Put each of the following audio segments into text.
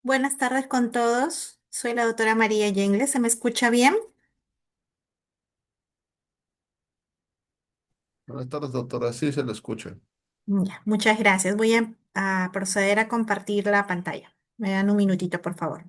Buenas tardes con todos. Soy la doctora María Yengle. ¿Se me escucha bien? Buenas tardes, doctora. Sí, se le escucha. Ya, muchas gracias. Voy a proceder a compartir la pantalla. Me dan un minutito, por favor.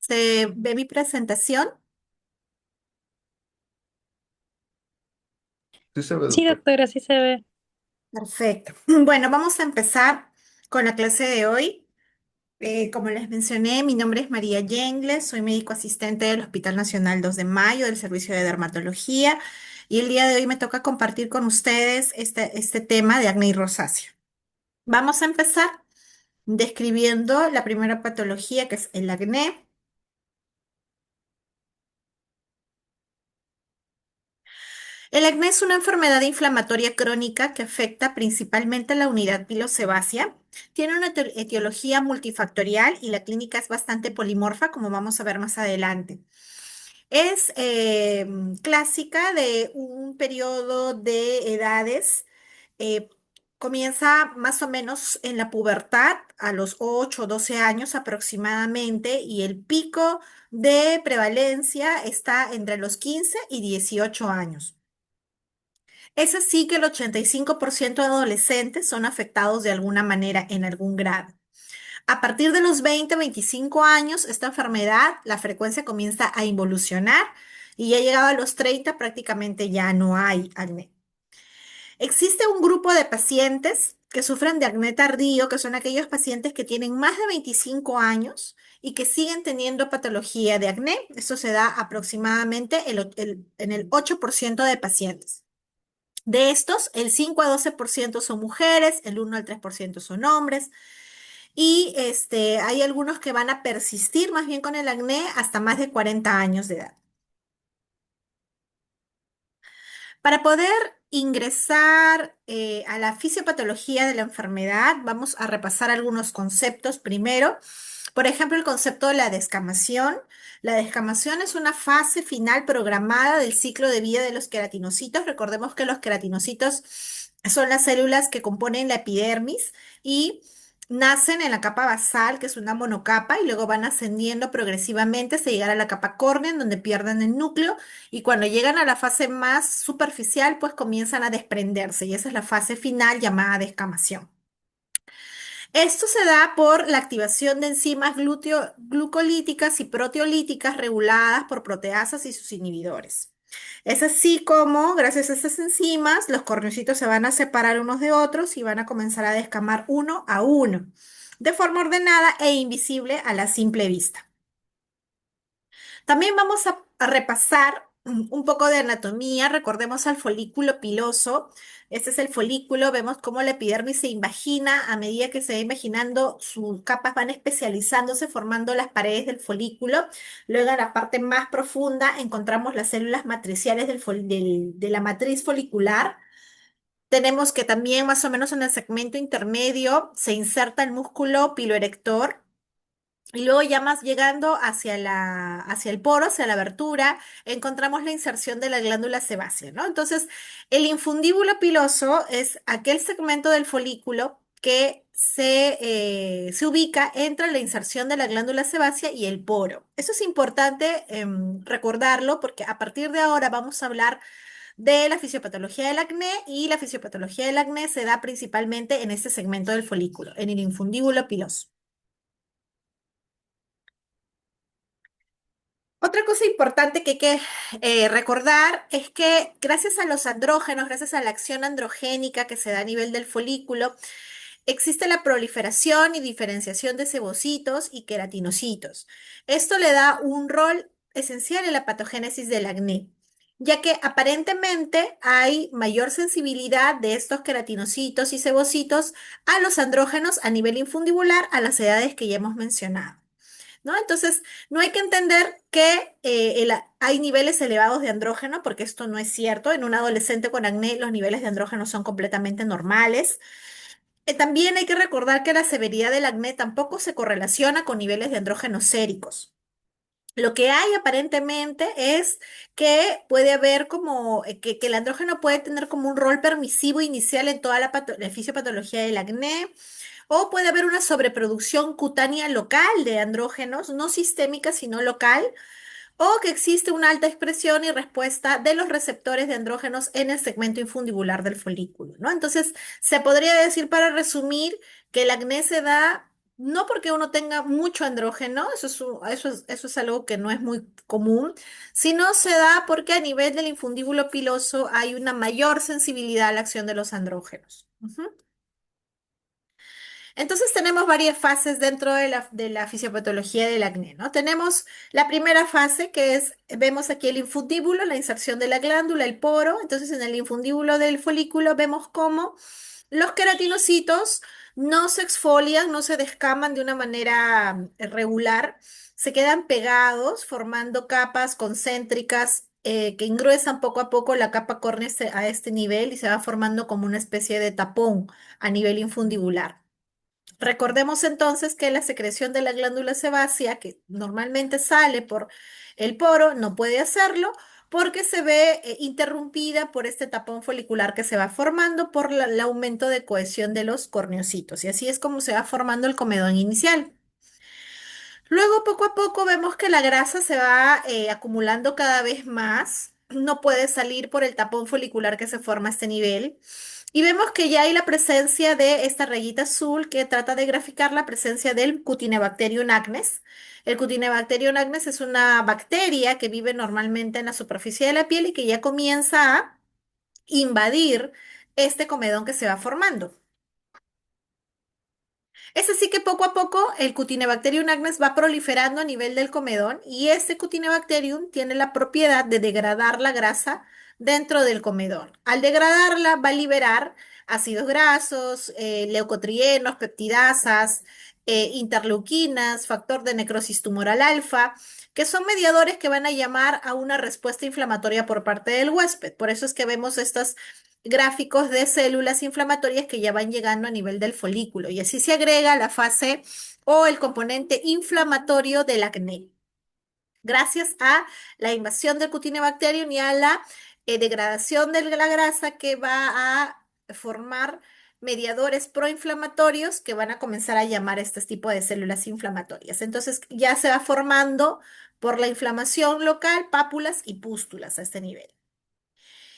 ¿Se ve mi presentación? Sí se ve, Sí, doctor. doctora, sí se ve. Perfecto. Bueno, vamos a empezar con la clase de hoy. Como les mencioné, mi nombre es María Yengle. Soy médico asistente del Hospital Nacional 2 de Mayo del Servicio de Dermatología. Y el día de hoy me toca compartir con ustedes este tema de acné y rosácea. Vamos a empezar describiendo la primera patología, que es el acné. El acné es una enfermedad inflamatoria crónica que afecta principalmente a la unidad pilosebácea. Tiene una etiología multifactorial y la clínica es bastante polimorfa, como vamos a ver más adelante. Es clásica de un periodo de edades. eh, Comienza más o menos en la pubertad, a los 8 o 12 años aproximadamente, y el pico de prevalencia está entre los 15 y 18 años. Es así que el 85% de adolescentes son afectados de alguna manera en algún grado. A partir de los 20, 25 años, esta enfermedad, la frecuencia comienza a involucionar y ya llegado a los 30 prácticamente ya no hay acné. Existe un grupo de pacientes que sufren de acné tardío, que son aquellos pacientes que tienen más de 25 años y que siguen teniendo patología de acné. Esto se da aproximadamente en el 8% de pacientes. De estos, el 5 a 12% son mujeres, el 1 al 3% son hombres. Y hay algunos que van a persistir más bien con el acné hasta más de 40 años de edad. Para poder ingresar a la fisiopatología de la enfermedad, vamos a repasar algunos conceptos primero. Por ejemplo, el concepto de la descamación. La descamación es una fase final programada del ciclo de vida de los queratinocitos. Recordemos que los queratinocitos son las células que componen la epidermis y nacen en la capa basal, que es una monocapa, y luego van ascendiendo progresivamente hasta llegar a la capa córnea, en donde pierden el núcleo, y cuando llegan a la fase más superficial, pues comienzan a desprenderse, y esa es la fase final llamada descamación. Esto se da por la activación de enzimas glucolíticas y proteolíticas reguladas por proteasas y sus inhibidores. Es así como, gracias a esas enzimas, los corneocitos se van a separar unos de otros y van a comenzar a descamar uno a uno, de forma ordenada e invisible a la simple vista. También vamos a repasar un poco de anatomía. Recordemos al folículo piloso. Este es el folículo. Vemos cómo la epidermis se invagina. A medida que se va imaginando, sus capas van especializándose, formando las paredes del folículo. Luego, en la parte más profunda, encontramos las células matriciales de la matriz folicular. Tenemos que también, más o menos en el segmento intermedio, se inserta el músculo piloerector. Y luego ya más llegando hacia el poro, hacia la abertura, encontramos la inserción de la glándula sebácea, ¿no? Entonces, el infundíbulo piloso es aquel segmento del folículo que se ubica entre la inserción de la glándula sebácea y el poro. Eso es importante recordarlo porque a partir de ahora vamos a hablar de la fisiopatología del acné, y la fisiopatología del acné se da principalmente en este segmento del folículo, en el infundíbulo piloso. Otra cosa importante que hay que recordar es que gracias a los andrógenos, gracias a la acción androgénica que se da a nivel del folículo, existe la proliferación y diferenciación de sebocitos y queratinocitos. Esto le da un rol esencial en la patogénesis del acné. ya que aparentemente hay mayor sensibilidad de estos queratinocitos y sebocitos a los andrógenos a nivel infundibular a las edades que ya hemos mencionado. ¿No? Entonces, no hay que entender que hay niveles elevados de andrógeno, porque esto no es cierto. En un adolescente con acné, los niveles de andrógeno son completamente normales. También hay que recordar que la severidad del acné tampoco se correlaciona con niveles de andrógenos séricos. Lo que hay aparentemente es que puede haber como que el andrógeno puede tener como un rol permisivo inicial en toda la fisiopatología del acné, o puede haber una sobreproducción cutánea local de andrógenos, no sistémica, sino local, o que existe una alta expresión y respuesta de los receptores de andrógenos en el segmento infundibular del folículo, ¿no? Entonces, se podría decir para resumir que el acné se da no porque uno tenga mucho andrógeno, eso es algo que no es muy común, sino se da porque a nivel del infundíbulo piloso hay una mayor sensibilidad a la acción de los andrógenos. Ujú. Entonces tenemos varias fases dentro de la fisiopatología del acné, ¿no? Tenemos la primera fase que es, vemos aquí el infundíbulo, la inserción de la glándula, el poro. Entonces en el infundíbulo del folículo vemos cómo los queratinocitos no se exfolian, no se descaman de una manera regular, se quedan pegados formando capas concéntricas que engruesan poco a poco la capa córnea a este nivel y se va formando como una especie de tapón a nivel infundibular. Recordemos entonces que la secreción de la glándula sebácea, que normalmente sale por el poro, no puede hacerlo porque se ve interrumpida por este tapón folicular que se va formando por el aumento de cohesión de los corneocitos. Y así es como se va formando el comedón inicial. Luego, poco a poco, vemos que la grasa se va acumulando cada vez más. No puede salir por el tapón folicular que se forma a este nivel. Y vemos que ya hay la presencia de esta rayita azul que trata de graficar la presencia del Cutinebacterium acnes. El Cutinebacterium acnes es una bacteria que vive normalmente en la superficie de la piel y que ya comienza a invadir este comedón que se va formando. Es así que poco a poco el Cutinebacterium acnes va proliferando a nivel del comedón y este Cutinebacterium tiene la propiedad de degradar la grasa dentro del comedón. Al degradarla va a liberar ácidos grasos, leucotrienos, peptidasas, interleuquinas, factor de necrosis tumoral alfa, que son mediadores que van a llamar a una respuesta inflamatoria por parte del huésped. Por eso es que vemos estas gráficos de células inflamatorias que ya van llegando a nivel del folículo y así se agrega la fase o el componente inflamatorio del acné, gracias a la invasión del Cutinebacterium y a la degradación de la grasa que va a formar mediadores proinflamatorios que van a comenzar a llamar a este tipo de células inflamatorias. Entonces ya se va formando por la inflamación local pápulas y pústulas a este nivel.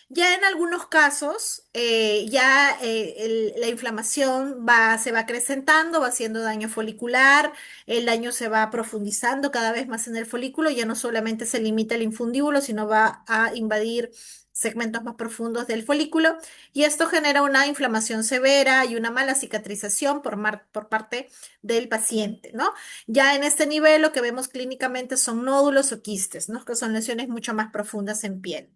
Ya en algunos casos, la inflamación se va acrecentando, va haciendo daño folicular, el daño se va profundizando cada vez más en el folículo, ya no solamente se limita el infundíbulo, sino va a invadir segmentos más profundos del folículo y esto genera una inflamación severa y una mala cicatrización por parte del paciente, ¿no? Ya en este nivel lo que vemos clínicamente son nódulos o quistes, ¿no? Que son lesiones mucho más profundas en piel.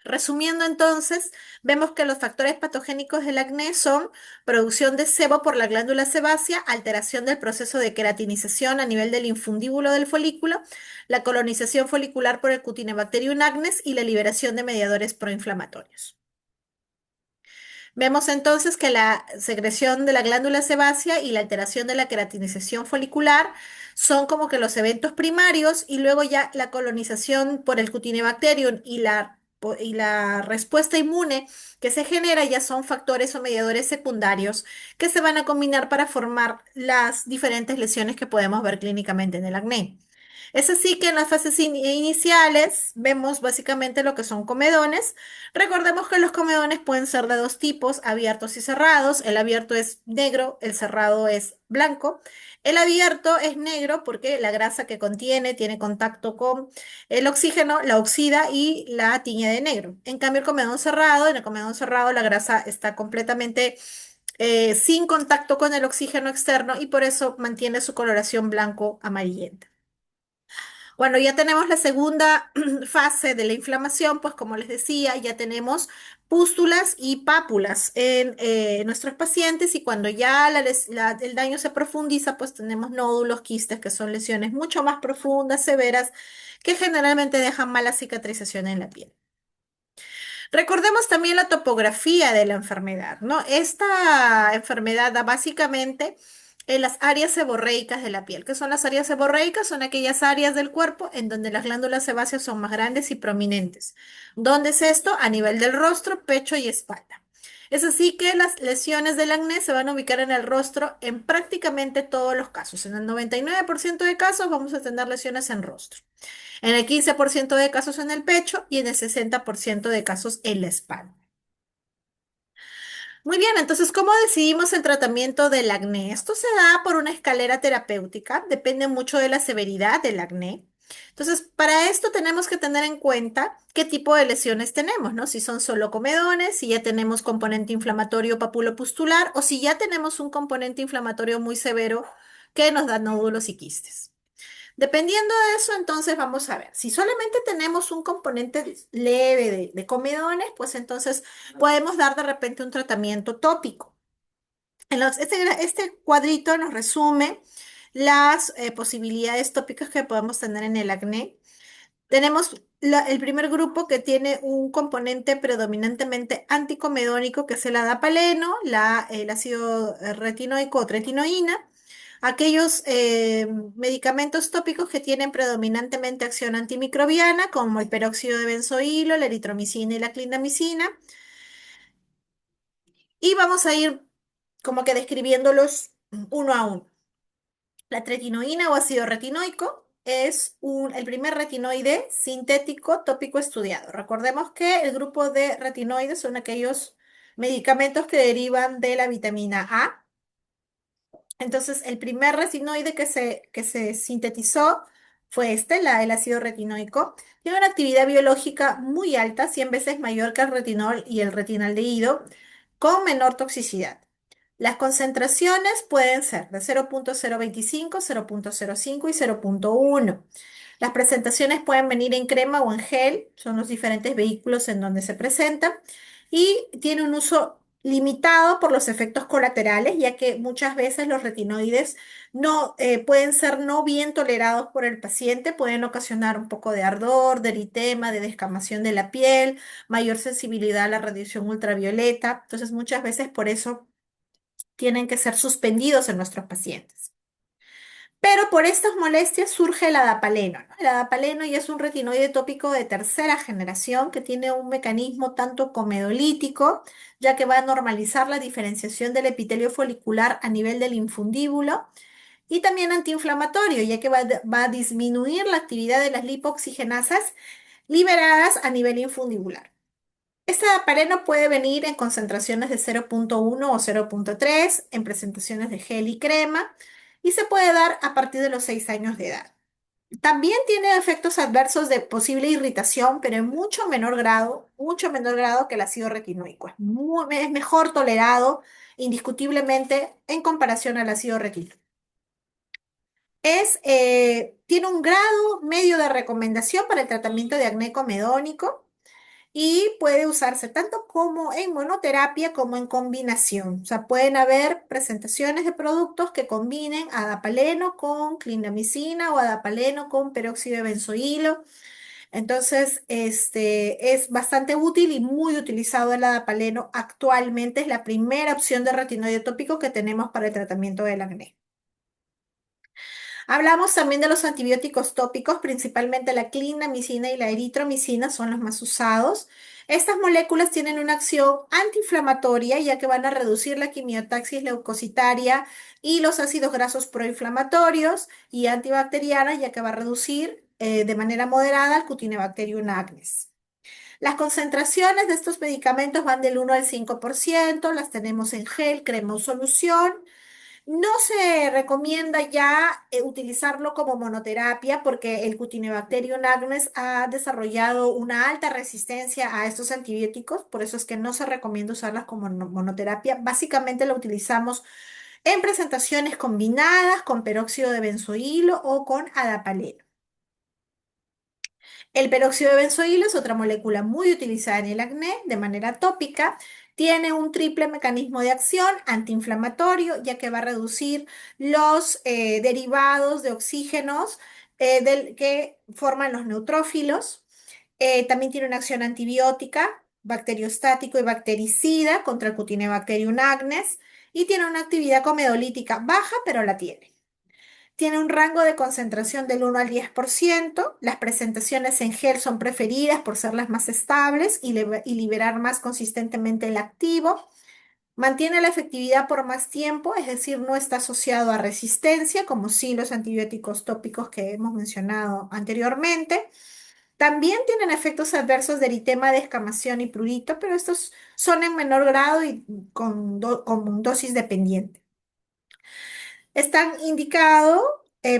Resumiendo entonces, vemos que los factores patogénicos del acné son producción de sebo por la glándula sebácea, alteración del proceso de queratinización a nivel del infundíbulo del folículo, la colonización folicular por el Cutinebacterium acnes y la liberación de mediadores proinflamatorios. Vemos entonces que la secreción de la glándula sebácea y la alteración de la queratinización folicular son como que los eventos primarios y luego ya la colonización por el Cutinebacterium y la respuesta inmune que se genera ya son factores o mediadores secundarios que se van a combinar para formar las diferentes lesiones que podemos ver clínicamente en el acné. Es así que en las fases iniciales vemos básicamente lo que son comedones. Recordemos que los comedones pueden ser de dos tipos, abiertos y cerrados. El abierto es negro, el cerrado es blanco. El abierto es negro porque la grasa que contiene tiene contacto con el oxígeno, la oxida y la tiñe de negro. En cambio, en el comedón cerrado la grasa está completamente sin contacto con el oxígeno externo y por eso mantiene su coloración blanco-amarillenta. Cuando ya tenemos la segunda fase de la inflamación, pues como les decía, ya tenemos pústulas y pápulas en nuestros pacientes y cuando ya el daño se profundiza, pues tenemos nódulos, quistes, que son lesiones mucho más profundas, severas, que generalmente dejan mala cicatrización en la piel. Recordemos también la topografía de la enfermedad, ¿no? Esta enfermedad da básicamente en las áreas seborreicas de la piel. ¿Qué son las áreas seborreicas? Son aquellas áreas del cuerpo en donde las glándulas sebáceas son más grandes y prominentes. ¿Dónde es esto? A nivel del rostro, pecho y espalda. Es así que las lesiones del acné se van a ubicar en el rostro en prácticamente todos los casos. En el 99% de casos vamos a tener lesiones en rostro, en el 15% de casos en el pecho y en el 60% de casos en la espalda. Muy bien, entonces, ¿cómo decidimos el tratamiento del acné? Esto se da por una escalera terapéutica, depende mucho de la severidad del acné. Entonces, para esto tenemos que tener en cuenta qué tipo de lesiones tenemos, ¿no? Si son solo comedones, si ya tenemos componente inflamatorio papulopustular o si ya tenemos un componente inflamatorio muy severo que nos da nódulos y quistes. Dependiendo de eso, entonces vamos a ver. Si solamente tenemos un componente leve de comedones, pues entonces podemos dar de repente un tratamiento tópico. Este cuadrito nos resume las posibilidades tópicas que podemos tener en el acné. Tenemos el primer grupo que tiene un componente predominantemente anticomedónico, que es el adapaleno, el ácido retinoico o tretinoína. Aquellos medicamentos tópicos que tienen predominantemente acción antimicrobiana, como el peróxido de benzoilo, la eritromicina y la clindamicina. Y vamos a ir como que describiéndolos uno a uno. La tretinoína o ácido retinoico es el primer retinoide sintético tópico estudiado. Recordemos que el grupo de retinoides son aquellos medicamentos que derivan de la vitamina A. Entonces, el primer retinoide que se sintetizó fue el ácido retinoico. Tiene una actividad biológica muy alta, 100 veces mayor que el retinol y el retinaldehído, con menor toxicidad. Las concentraciones pueden ser de 0,025, 0,05 y 0,1. Las presentaciones pueden venir en crema o en gel, son los diferentes vehículos en donde se presentan, y tiene un uso limitado por los efectos colaterales, ya que muchas veces los retinoides no pueden ser no bien tolerados por el paciente, pueden ocasionar un poco de ardor, de eritema, de descamación de la piel, mayor sensibilidad a la radiación ultravioleta. Entonces, muchas veces por eso tienen que ser suspendidos en nuestros pacientes. Pero por estas molestias surge el adapaleno, ¿no? El adapaleno ya es un retinoide tópico de tercera generación que tiene un mecanismo tanto comedolítico, ya que va a normalizar la diferenciación del epitelio folicular a nivel del infundíbulo, y también antiinflamatorio, ya que va a disminuir la actividad de las lipoxigenasas liberadas a nivel infundibular. Este adapaleno puede venir en concentraciones de 0,1 o 0,3, en presentaciones de gel y crema, y se puede dar a partir de los 6 años de edad. También tiene efectos adversos de posible irritación, pero en mucho menor grado que el ácido retinoico. Es mejor tolerado indiscutiblemente en comparación al ácido retinoico. Tiene un grado medio de recomendación para el tratamiento de acné comedónico y puede usarse tanto como en monoterapia como en combinación. O sea, pueden haber presentaciones de productos que combinen adapaleno con clindamicina o adapaleno con peróxido de benzoilo. Entonces, es bastante útil y muy utilizado el adapaleno. Actualmente es la primera opción de retinoide tópico que tenemos para el tratamiento del acné. Hablamos también de los antibióticos tópicos, principalmente la clindamicina y la eritromicina son los más usados. Estas moléculas tienen una acción antiinflamatoria, ya que van a reducir la quimiotaxis leucocitaria y los ácidos grasos proinflamatorios, y antibacteriana, ya que va a reducir de manera moderada el Cutinebacterium acnes. Las concentraciones de estos medicamentos van del 1 al 5%, las tenemos en gel, crema o solución. No se recomienda ya utilizarlo como monoterapia porque el Cutinebacterium acnes ha desarrollado una alta resistencia a estos antibióticos, por eso es que no se recomienda usarlas como monoterapia. Básicamente lo utilizamos en presentaciones combinadas con peróxido de benzoilo o con adapaleno. El peróxido de benzoilo es otra molécula muy utilizada en el acné de manera tópica. Tiene un triple mecanismo de acción antiinflamatorio, ya que va a reducir los derivados de oxígenos que forman los neutrófilos. También tiene una acción antibiótica, bacteriostático y bactericida contra el Cutibacterium acnes. Y tiene una actividad comedolítica baja, pero la tiene. Tiene un rango de concentración del 1 al 10%. Las presentaciones en gel son preferidas por ser las más estables y liberar más consistentemente el activo. Mantiene la efectividad por más tiempo, es decir, no está asociado a resistencia, como sí los antibióticos tópicos que hemos mencionado anteriormente. También tienen efectos adversos de eritema, descamación y prurito, pero estos son en menor grado y con dosis dependiente. Están indicados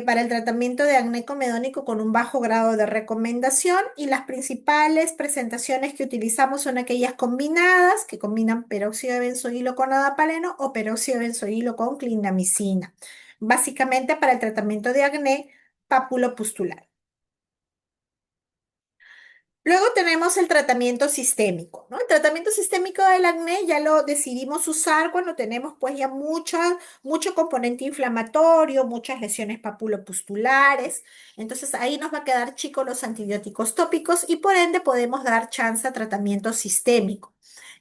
para el tratamiento de acné comedónico con un bajo grado de recomendación y las principales presentaciones que utilizamos son aquellas combinadas, que combinan peróxido de benzoilo con adapaleno o peróxido de benzoilo con clindamicina, básicamente para el tratamiento de acné papulopustular. Luego tenemos el tratamiento sistémico, ¿no? El tratamiento sistémico del acné ya lo decidimos usar cuando tenemos pues ya mucho componente inflamatorio, muchas lesiones papulopustulares. Entonces ahí nos va a quedar chicos los antibióticos tópicos y por ende podemos dar chance a tratamiento sistémico.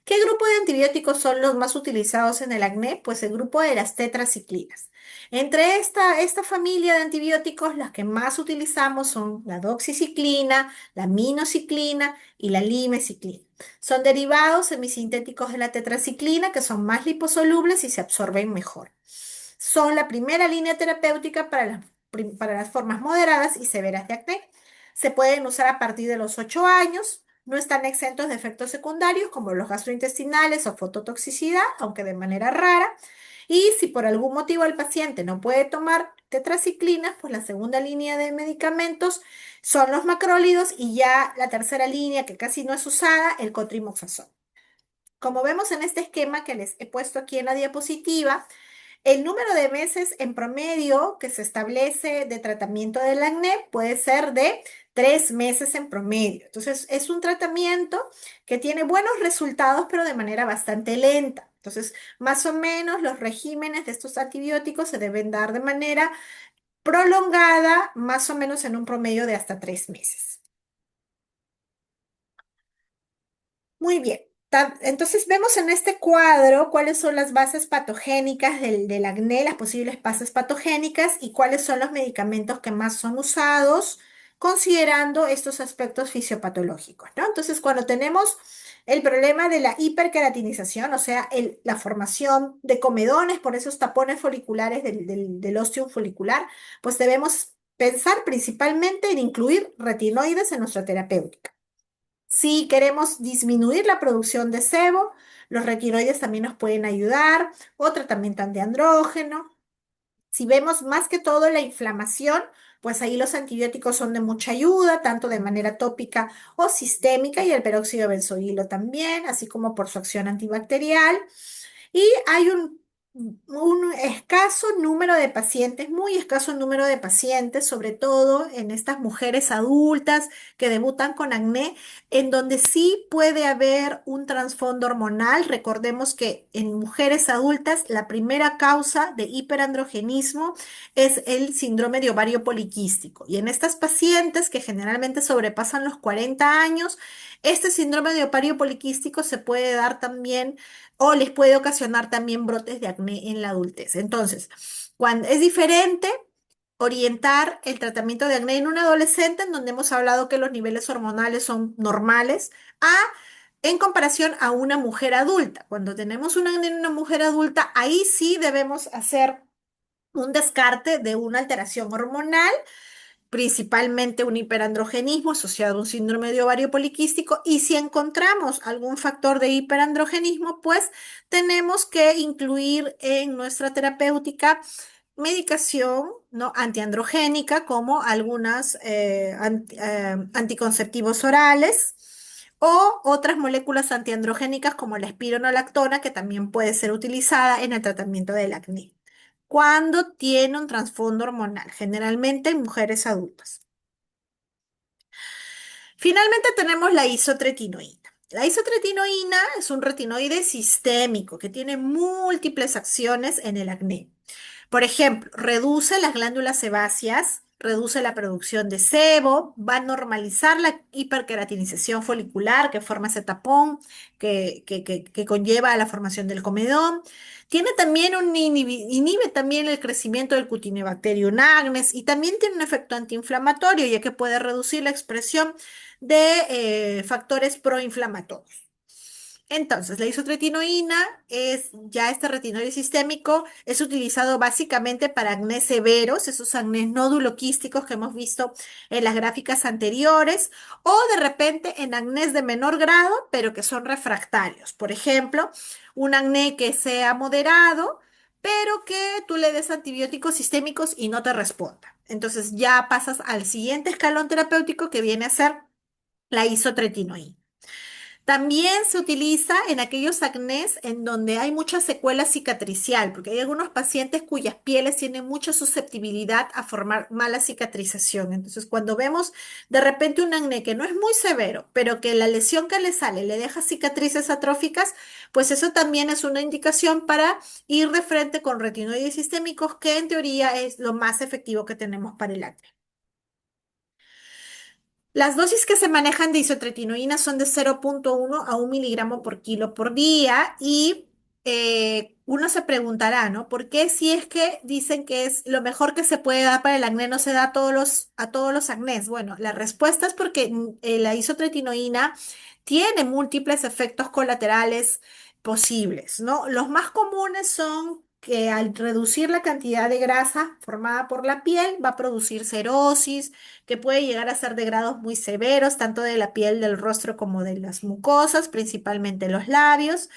¿Qué grupo de antibióticos son los más utilizados en el acné? Pues el grupo de las tetraciclinas. Entre esta familia de antibióticos, las que más utilizamos son la doxiciclina, la minociclina y la limeciclina. Son derivados semisintéticos de la tetraciclina que son más liposolubles y se absorben mejor. Son la primera línea terapéutica para las formas moderadas y severas de acné. Se pueden usar a partir de los 8 años. No están exentos de efectos secundarios como los gastrointestinales o fototoxicidad, aunque de manera rara. Y si por algún motivo el paciente no puede tomar tetraciclinas, pues la segunda línea de medicamentos son los macrólidos y ya la tercera línea, que casi no es usada, el cotrimoxazol. Como vemos en este esquema que les he puesto aquí en la diapositiva, el número de meses en promedio que se establece de tratamiento del acné puede ser de 3 meses en promedio. Entonces, es un tratamiento que tiene buenos resultados, pero de manera bastante lenta. Entonces, más o menos los regímenes de estos antibióticos se deben dar de manera prolongada, más o menos en un promedio de hasta 3 meses. Muy bien. Entonces vemos en este cuadro cuáles son las bases patogénicas del acné, las posibles bases patogénicas y cuáles son los medicamentos que más son usados considerando estos aspectos fisiopatológicos, ¿no? Entonces cuando tenemos el problema de la hiperqueratinización, o sea, la formación de comedones por esos tapones foliculares del ostium folicular, pues debemos pensar principalmente en incluir retinoides en nuestra terapéutica. Si queremos disminuir la producción de sebo, los retinoides también nos pueden ayudar, o tratamiento antiandrógeno. Si vemos más que todo la inflamación, pues ahí los antibióticos son de mucha ayuda, tanto de manera tópica o sistémica, y el peróxido de benzoilo también, así como por su acción antibacterial. Y hay un escaso número de pacientes, muy escaso número de pacientes, sobre todo en estas mujeres adultas que debutan con acné, en donde sí puede haber un trasfondo hormonal. Recordemos que en mujeres adultas la primera causa de hiperandrogenismo es el síndrome de ovario poliquístico. Y en estas pacientes que generalmente sobrepasan los 40 años, este síndrome de ovario poliquístico se puede dar también o les puede ocasionar también brotes de acné en la adultez. Entonces, cuando es diferente orientar el tratamiento de acné en un adolescente, en donde hemos hablado que los niveles hormonales son normales, a en comparación a una mujer adulta. Cuando tenemos un acné en una mujer adulta, ahí sí debemos hacer un descarte de una alteración hormonal, principalmente un hiperandrogenismo asociado a un síndrome de ovario poliquístico, y si encontramos algún factor de hiperandrogenismo, pues tenemos que incluir en nuestra terapéutica medicación, ¿no?, antiandrogénica, como algunas anticonceptivos orales o otras moléculas antiandrogénicas como la espironolactona, que también puede ser utilizada en el tratamiento del acné cuando tiene un trasfondo hormonal, generalmente en mujeres adultas. Finalmente tenemos la isotretinoína. La isotretinoína es un retinoide sistémico que tiene múltiples acciones en el acné. Por ejemplo, reduce las glándulas sebáceas, reduce la producción de sebo, va a normalizar la hiperqueratinización folicular que forma ese tapón que conlleva a la formación del comedón. Tiene también inhibe también el crecimiento del Cutinebacterium acnes y también tiene un efecto antiinflamatorio, ya que puede reducir la expresión de factores proinflamatorios. Entonces, la isotretinoína es ya este retinoide sistémico, es utilizado básicamente para acné severos, esos acnés nódulo-quísticos que hemos visto en las gráficas anteriores, o de repente en acnés de menor grado, pero que son refractarios. Por ejemplo, un acné que sea moderado, pero que tú le des antibióticos sistémicos y no te responda. Entonces ya pasas al siguiente escalón terapéutico que viene a ser la isotretinoína. También se utiliza en aquellos acnés en donde hay mucha secuela cicatricial, porque hay algunos pacientes cuyas pieles tienen mucha susceptibilidad a formar mala cicatrización. Entonces, cuando vemos de repente un acné que no es muy severo, pero que la lesión que le sale le deja cicatrices atróficas, pues eso también es una indicación para ir de frente con retinoides sistémicos, que en teoría es lo más efectivo que tenemos para el acné. Las dosis que se manejan de isotretinoína son de 0,1 a 1 miligramo por kilo por día y uno se preguntará, ¿no? ¿Por qué si es que dicen que es lo mejor que se puede dar para el acné no se da a todos los acnés? Bueno, la respuesta es porque la isotretinoína tiene múltiples efectos colaterales posibles, ¿no? Los más comunes son que al reducir la cantidad de grasa formada por la piel va a producir cerosis, que puede llegar a ser de grados muy severos, tanto de la piel del rostro como de las mucosas, principalmente los labios.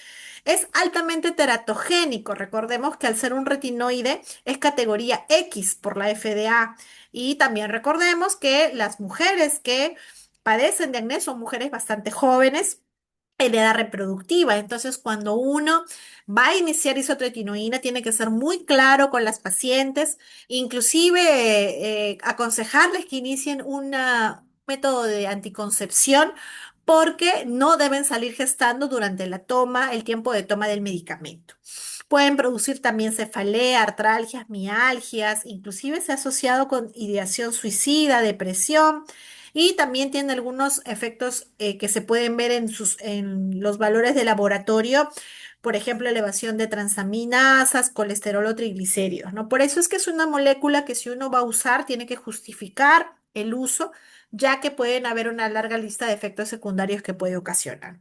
Es altamente teratogénico. Recordemos que al ser un retinoide es categoría X por la FDA. Y también recordemos que las mujeres que padecen de acné son mujeres bastante jóvenes en edad reproductiva. Entonces, cuando uno va a iniciar isotretinoína, tiene que ser muy claro con las pacientes, inclusive aconsejarles que inicien un método de anticoncepción porque no deben salir gestando durante la toma, el tiempo de toma del medicamento. Pueden producir también cefalea, artralgias, mialgias, inclusive se ha asociado con ideación suicida, depresión. Y también tiene algunos efectos que se pueden ver en los valores de laboratorio, por ejemplo, elevación de transaminasas, colesterol o triglicéridos, ¿no? Por eso es que es una molécula que si uno va a usar, tiene que justificar el uso, ya que pueden haber una larga lista de efectos secundarios que puede ocasionar.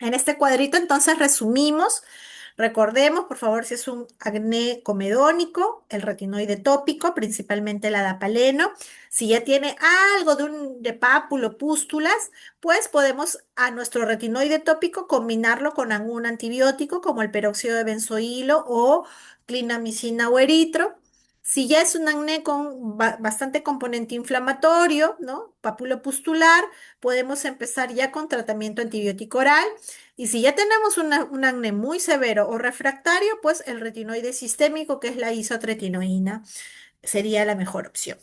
En este cuadrito, entonces, resumimos. Recordemos, por favor, si es un acné comedónico, el retinoide tópico, principalmente el adapaleno. Si ya tiene algo de pápulo, pústulas, pues podemos a nuestro retinoide tópico combinarlo con algún antibiótico como el peróxido de benzoilo o clindamicina o eritro. Si ya es un acné con bastante componente inflamatorio, ¿no? Pápulo pustular, podemos empezar ya con tratamiento antibiótico oral. Y si ya tenemos un acné muy severo o refractario, pues el retinoide sistémico, que es la isotretinoína, sería la mejor opción.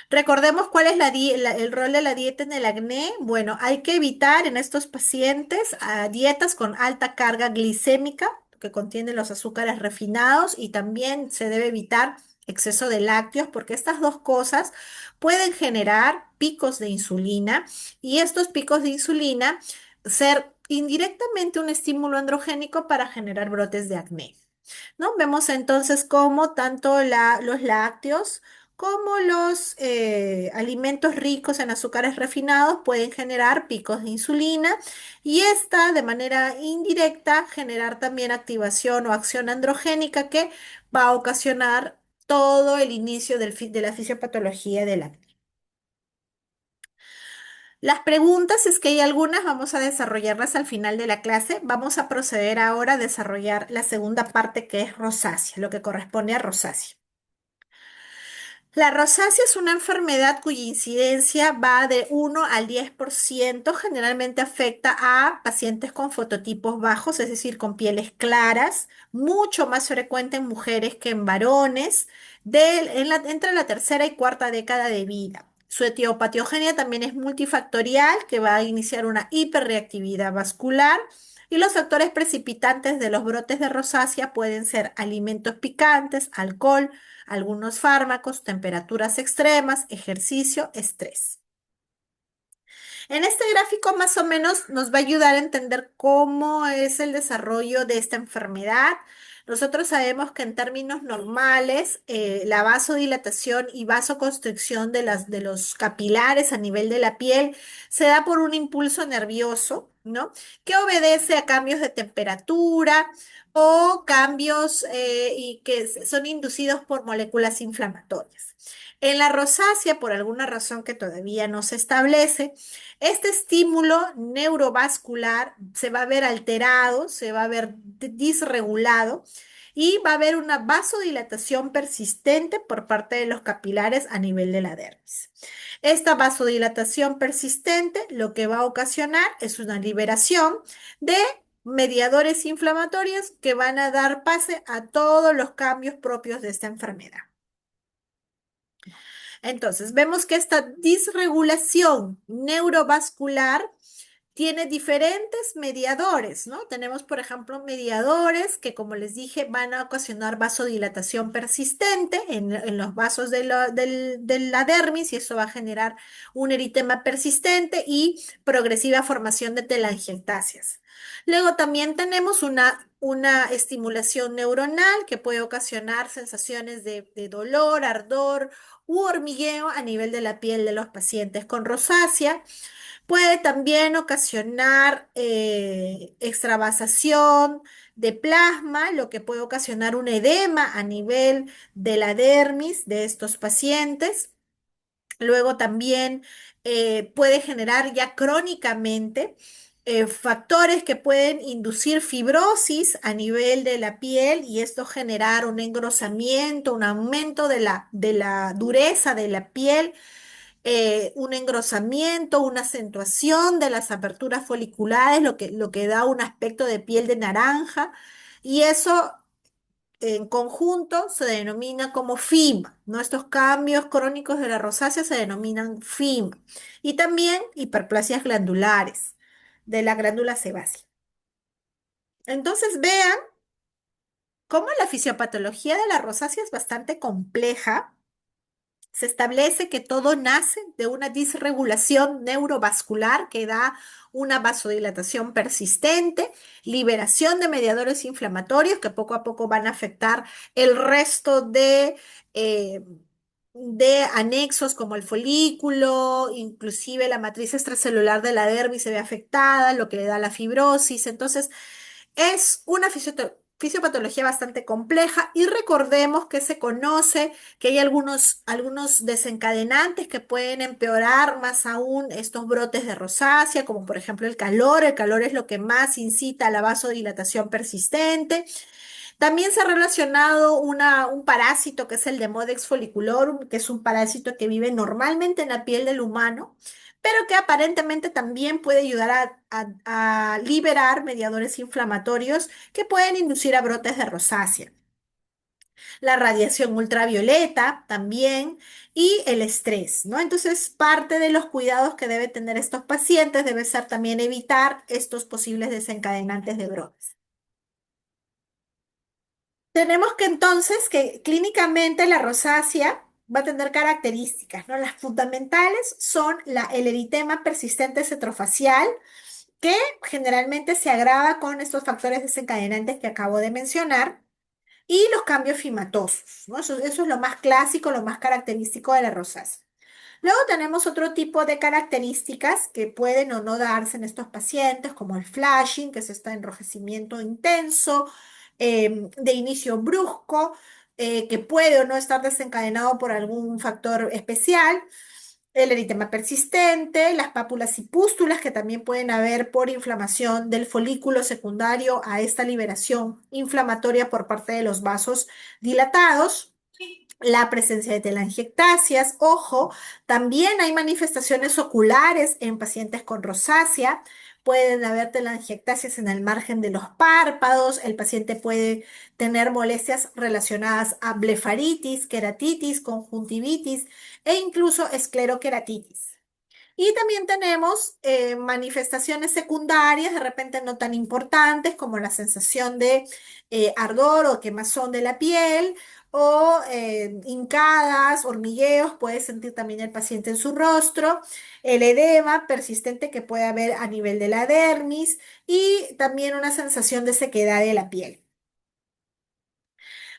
Recordemos cuál es el rol de la dieta en el acné. Bueno, hay que evitar en estos pacientes dietas con alta carga glicémica, que contienen los azúcares refinados, y también se debe evitar exceso de lácteos, porque estas dos cosas pueden generar picos de insulina y estos picos de insulina ser indirectamente un estímulo androgénico para generar brotes de acné. ¿No? Vemos entonces cómo tanto los lácteos como los alimentos ricos en azúcares refinados pueden generar picos de insulina y esta de manera indirecta generar también activación o acción androgénica que va a ocasionar todo el inicio de la fisiopatología del acné. Las preguntas, es que hay algunas, vamos a desarrollarlas al final de la clase. Vamos a proceder ahora a desarrollar la segunda parte que es rosácea, lo que corresponde a rosácea. La rosácea es una enfermedad cuya incidencia va de 1 al 10%. Generalmente afecta a pacientes con fototipos bajos, es decir, con pieles claras, mucho más frecuente en mujeres que en varones, entre la tercera y cuarta década de vida. Su etiopatiogenia también es multifactorial, que va a iniciar una hiperreactividad vascular. Y los factores precipitantes de los brotes de rosácea pueden ser alimentos picantes, alcohol, algunos fármacos, temperaturas extremas, ejercicio, estrés. En este gráfico más o menos nos va a ayudar a entender cómo es el desarrollo de esta enfermedad. Nosotros sabemos que en términos normales, la vasodilatación y vasoconstricción de los capilares a nivel de la piel se da por un impulso nervioso, ¿no? Que obedece a cambios de temperatura o cambios y que son inducidos por moléculas inflamatorias. En la rosácea, por alguna razón que todavía no se establece, este estímulo neurovascular se va a ver alterado, se va a ver disregulado y va a haber una vasodilatación persistente por parte de los capilares a nivel de la dermis. Esta vasodilatación persistente lo que va a ocasionar es una liberación de mediadores inflamatorios que van a dar pase a todos los cambios propios de esta enfermedad. Entonces, vemos que esta disregulación neurovascular tiene diferentes mediadores, ¿no? Tenemos, por ejemplo, mediadores que, como les dije, van a ocasionar vasodilatación persistente en los vasos de la dermis y eso va a generar un eritema persistente y progresiva formación de telangiectasias. Luego también tenemos una estimulación neuronal que puede ocasionar sensaciones de dolor, ardor u hormigueo a nivel de la piel de los pacientes con rosácea. Puede también ocasionar extravasación de plasma, lo que puede ocasionar un edema a nivel de la dermis de estos pacientes. Luego también puede generar ya crónicamente factores que pueden inducir fibrosis a nivel de la piel y esto generar un engrosamiento, un aumento de la dureza de la piel, un engrosamiento, una acentuación de las aperturas foliculares, lo que da un aspecto de piel de naranja, y eso en conjunto se denomina como FIM, ¿no? Estos cambios crónicos de la rosácea se denominan FIM. Y también hiperplasias glandulares de la glándula sebácea. Entonces vean cómo la fisiopatología de la rosácea es bastante compleja. Se establece que todo nace de una disregulación neurovascular que da una vasodilatación persistente, liberación de mediadores inflamatorios que poco a poco van a afectar el resto eh, de anexos como el folículo, inclusive la matriz extracelular de la dermis se ve afectada, lo que le da la fibrosis. Entonces, es una fisiopatología bastante compleja y recordemos que se conoce que hay algunos desencadenantes que pueden empeorar más aún estos brotes de rosácea, como por ejemplo el calor. El calor es lo que más incita a la vasodilatación persistente. También se ha relacionado un parásito que es el Demodex folliculorum, que es un parásito que vive normalmente en la piel del humano, pero que aparentemente también puede ayudar a liberar mediadores inflamatorios que pueden inducir a brotes de rosácea. La radiación ultravioleta también y el estrés, ¿no? Entonces, parte de los cuidados que deben tener estos pacientes debe ser también evitar estos posibles desencadenantes de brotes. Tenemos que entonces que clínicamente la rosácea va a tener características, ¿no? Las fundamentales son el eritema persistente cetrofacial, que generalmente se agrava con estos factores desencadenantes que acabo de mencionar, y los cambios fimatosos, ¿no? Eso es lo más clásico, lo más característico de la rosácea. Luego tenemos otro tipo de características que pueden o no darse en estos pacientes, como el flashing, que es este enrojecimiento intenso, de inicio brusco, que puede o no estar desencadenado por algún factor especial, el eritema persistente, las pápulas y pústulas que también pueden haber por inflamación del folículo secundario a esta liberación inflamatoria por parte de los vasos dilatados. La presencia de telangiectasias, ojo, también hay manifestaciones oculares en pacientes con rosácea. pueden haber telangiectasias en el margen de los párpados, el paciente puede tener molestias relacionadas a blefaritis, queratitis, conjuntivitis e incluso escleroqueratitis. Y también tenemos manifestaciones secundarias, de repente no tan importantes, como la sensación de ardor o quemazón de la piel, o hincadas, hormigueos, puede sentir también el paciente en su rostro, el edema persistente que puede haber a nivel de la dermis y también una sensación de sequedad de la piel.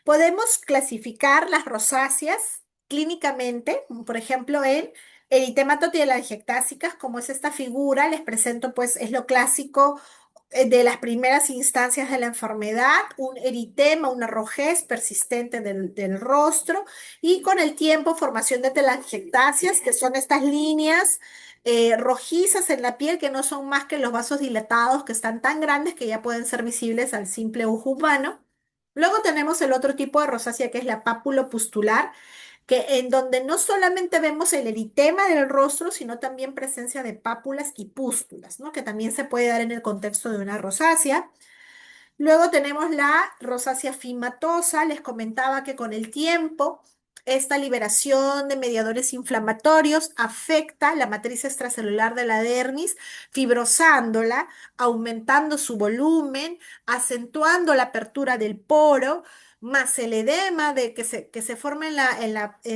Podemos clasificar las rosáceas clínicamente, por ejemplo, en eritema telangiectásicas, como es esta figura, les presento pues es lo clásico de las primeras instancias de la enfermedad, un eritema, una rojez persistente del rostro y con el tiempo formación de telangiectasias, que son estas líneas rojizas en la piel que no son más que los vasos dilatados que están tan grandes que ya pueden ser visibles al simple ojo humano. Luego tenemos el otro tipo de rosácea que es la pápulo-pustular, que en donde no solamente vemos el eritema del rostro, sino también presencia de pápulas y pústulas, ¿no? Que también se puede dar en el contexto de una rosácea. Luego tenemos la rosácea fimatosa. Les comentaba que con el tiempo esta liberación de mediadores inflamatorios afecta la matriz extracelular de la dermis, fibrosándola, aumentando su volumen, acentuando la apertura del poro, más el edema que se forma en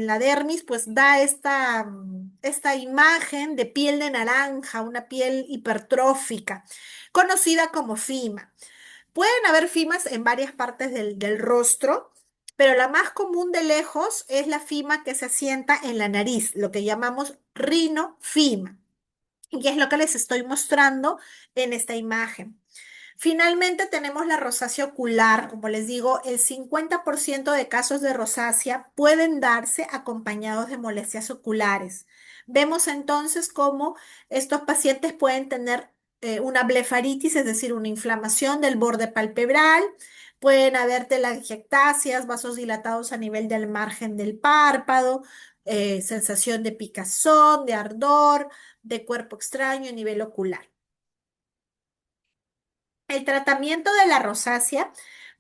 la dermis, pues da esta imagen de piel de naranja, una piel hipertrófica, conocida como fima. Pueden haber fimas en varias partes del rostro, pero la más común de lejos es la fima que se asienta en la nariz, lo que llamamos rinofima, y es lo que les estoy mostrando en esta imagen. Finalmente tenemos la rosácea ocular. Como les digo, el 50% de casos de rosácea pueden darse acompañados de molestias oculares. Vemos entonces cómo estos pacientes pueden tener una blefaritis, es decir, una inflamación del borde palpebral. Pueden haber telangiectasias, vasos dilatados a nivel del margen del párpado, sensación de picazón, de ardor, de cuerpo extraño a nivel ocular. El tratamiento de la rosácea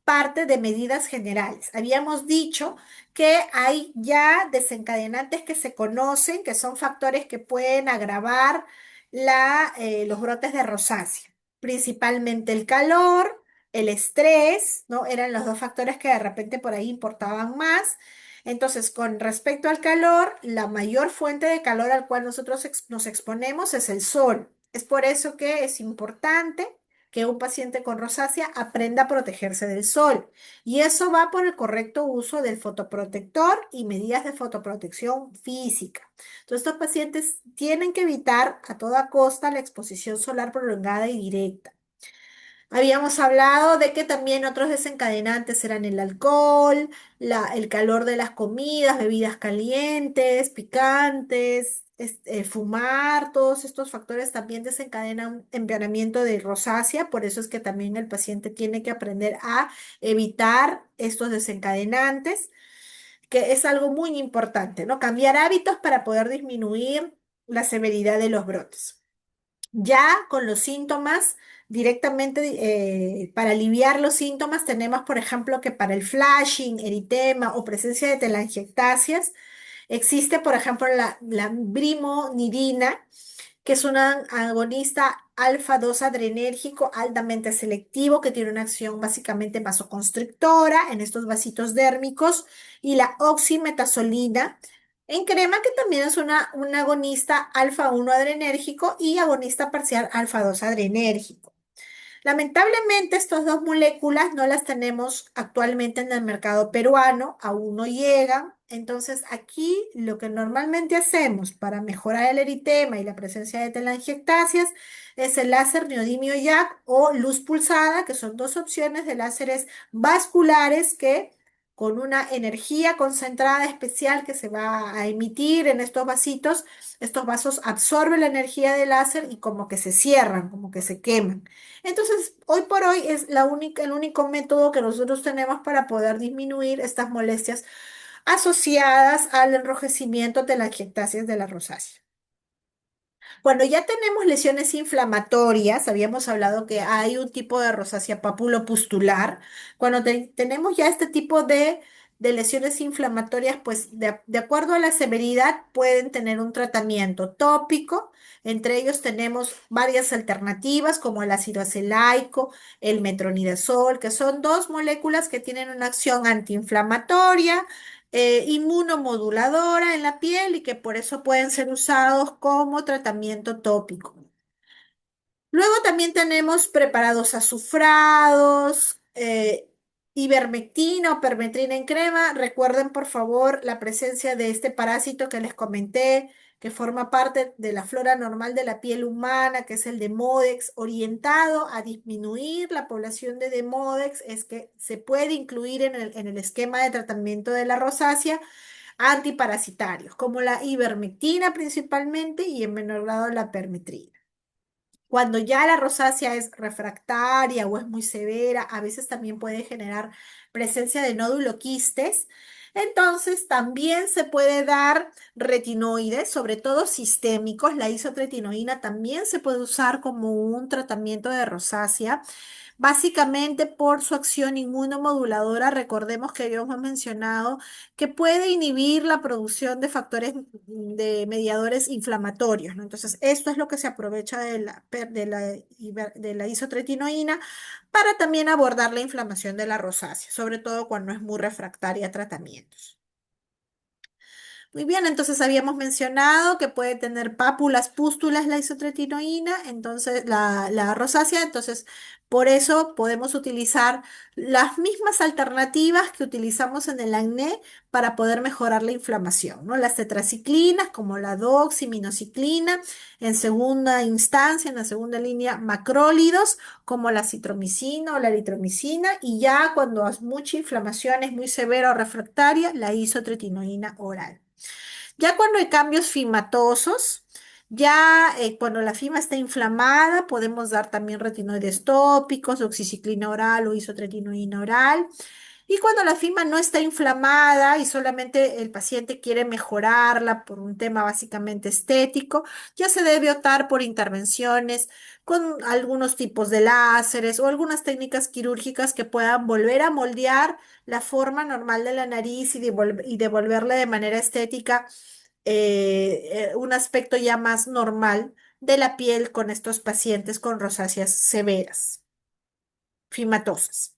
parte de medidas generales. Habíamos dicho que hay ya desencadenantes que se conocen, que son factores que pueden agravar los brotes de rosácea, principalmente el calor, el estrés, ¿no? Eran los dos factores que de repente por ahí importaban más. Entonces, con respecto al calor, la mayor fuente de calor al cual nosotros nos exponemos es el sol. Es por eso que es importante que un paciente con rosácea aprenda a protegerse del sol. Y eso va por el correcto uso del fotoprotector y medidas de fotoprotección física. Entonces, estos pacientes tienen que evitar a toda costa la exposición solar prolongada y directa. Habíamos hablado de que también otros desencadenantes eran el alcohol, el calor de las comidas, bebidas calientes, picantes, fumar, todos estos factores también desencadenan un empeoramiento de rosácea, por eso es que también el paciente tiene que aprender a evitar estos desencadenantes, que es algo muy importante, ¿no? Cambiar hábitos para poder disminuir la severidad de los brotes. Ya con los síntomas, directamente para aliviar los síntomas, tenemos, por ejemplo, que para el flashing, eritema o presencia de telangiectasias, existe, por ejemplo, la brimonidina, que es un agonista alfa 2 adrenérgico altamente selectivo, que tiene una acción básicamente vasoconstrictora en estos vasitos dérmicos, y la oximetazolina en crema, que también es un agonista alfa 1 adrenérgico y agonista parcial alfa 2 adrenérgico. Lamentablemente, estas dos moléculas no las tenemos actualmente en el mercado peruano, aún no llegan. Entonces, aquí lo que normalmente hacemos para mejorar el eritema y la presencia de telangiectasias es el láser neodimio YAG o luz pulsada, que son dos opciones de láseres vasculares que con una energía concentrada especial que se va a emitir en estos vasitos, estos vasos absorben la energía del láser y como que se cierran, como que se queman. Entonces, hoy por hoy es el único método que nosotros tenemos para poder disminuir estas molestias asociadas al enrojecimiento de las telangiectasias de la rosácea. Cuando ya tenemos lesiones inflamatorias, habíamos hablado que hay un tipo de rosácea papulopustular. Cuando tenemos ya este tipo de lesiones inflamatorias, pues de acuerdo a la severidad pueden tener un tratamiento tópico. Entre ellos tenemos varias alternativas como el ácido acelaico, el metronidazol, que son dos moléculas que tienen una acción antiinflamatoria, inmunomoduladora en la piel y que por eso pueden ser usados como tratamiento tópico. Luego también tenemos preparados azufrados, ivermectina o permetrina en crema. Recuerden, por favor, la presencia de este parásito que les comenté, que forma parte de la flora normal de la piel humana, que es el Demodex, orientado a disminuir la población de Demodex, es que se puede incluir en el esquema de tratamiento de la rosácea antiparasitarios, como la ivermectina principalmente y en menor grado la permetrina. Cuando ya la rosácea es refractaria o es muy severa, a veces también puede generar presencia de nódulo quistes. Entonces, también se puede dar retinoides, sobre todo sistémicos. La isotretinoína también se puede usar como un tratamiento de rosácea. Básicamente por su acción inmunomoduladora, recordemos que habíamos mencionado que puede inhibir la producción de factores de mediadores inflamatorios, ¿no? Entonces, esto es lo que se aprovecha de la isotretinoína para también abordar la inflamación de la rosácea, sobre todo cuando es muy refractaria a tratamientos. Muy bien, entonces habíamos mencionado que puede tener pápulas, pústulas la isotretinoína, entonces la rosácea, entonces por eso podemos utilizar las mismas alternativas que utilizamos en el acné para poder mejorar la inflamación, ¿no? Las tetraciclinas como la doximinoxiclina, en segunda instancia, en la segunda línea, macrólidos como la citromicina o la eritromicina, y ya cuando hay mucha inflamación, es muy severa o refractaria, la isotretinoína oral. Ya cuando hay cambios fimatosos, ya cuando la fima está inflamada, podemos dar también retinoides tópicos, oxiciclina oral o isotretinoína oral. Y cuando la fima no está inflamada y solamente el paciente quiere mejorarla por un tema básicamente estético, ya se debe optar por intervenciones con algunos tipos de láseres o algunas técnicas quirúrgicas que puedan volver a moldear la forma normal de la nariz y devolverle de manera estética un aspecto ya más normal de la piel con estos pacientes con rosáceas severas, fimatosas.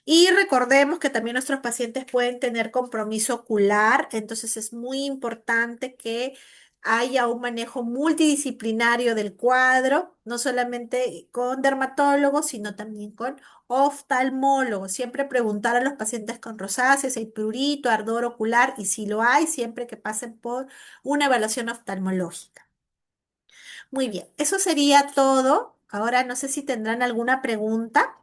Y recordemos que también nuestros pacientes pueden tener compromiso ocular, entonces es muy importante que haya un manejo multidisciplinario del cuadro, no solamente con dermatólogos, sino también con oftalmólogos. Siempre preguntar a los pacientes con rosáceas si hay prurito, ardor ocular, y si lo hay, siempre que pasen por una evaluación oftalmológica. Muy bien, eso sería todo. Ahora no sé si tendrán alguna pregunta.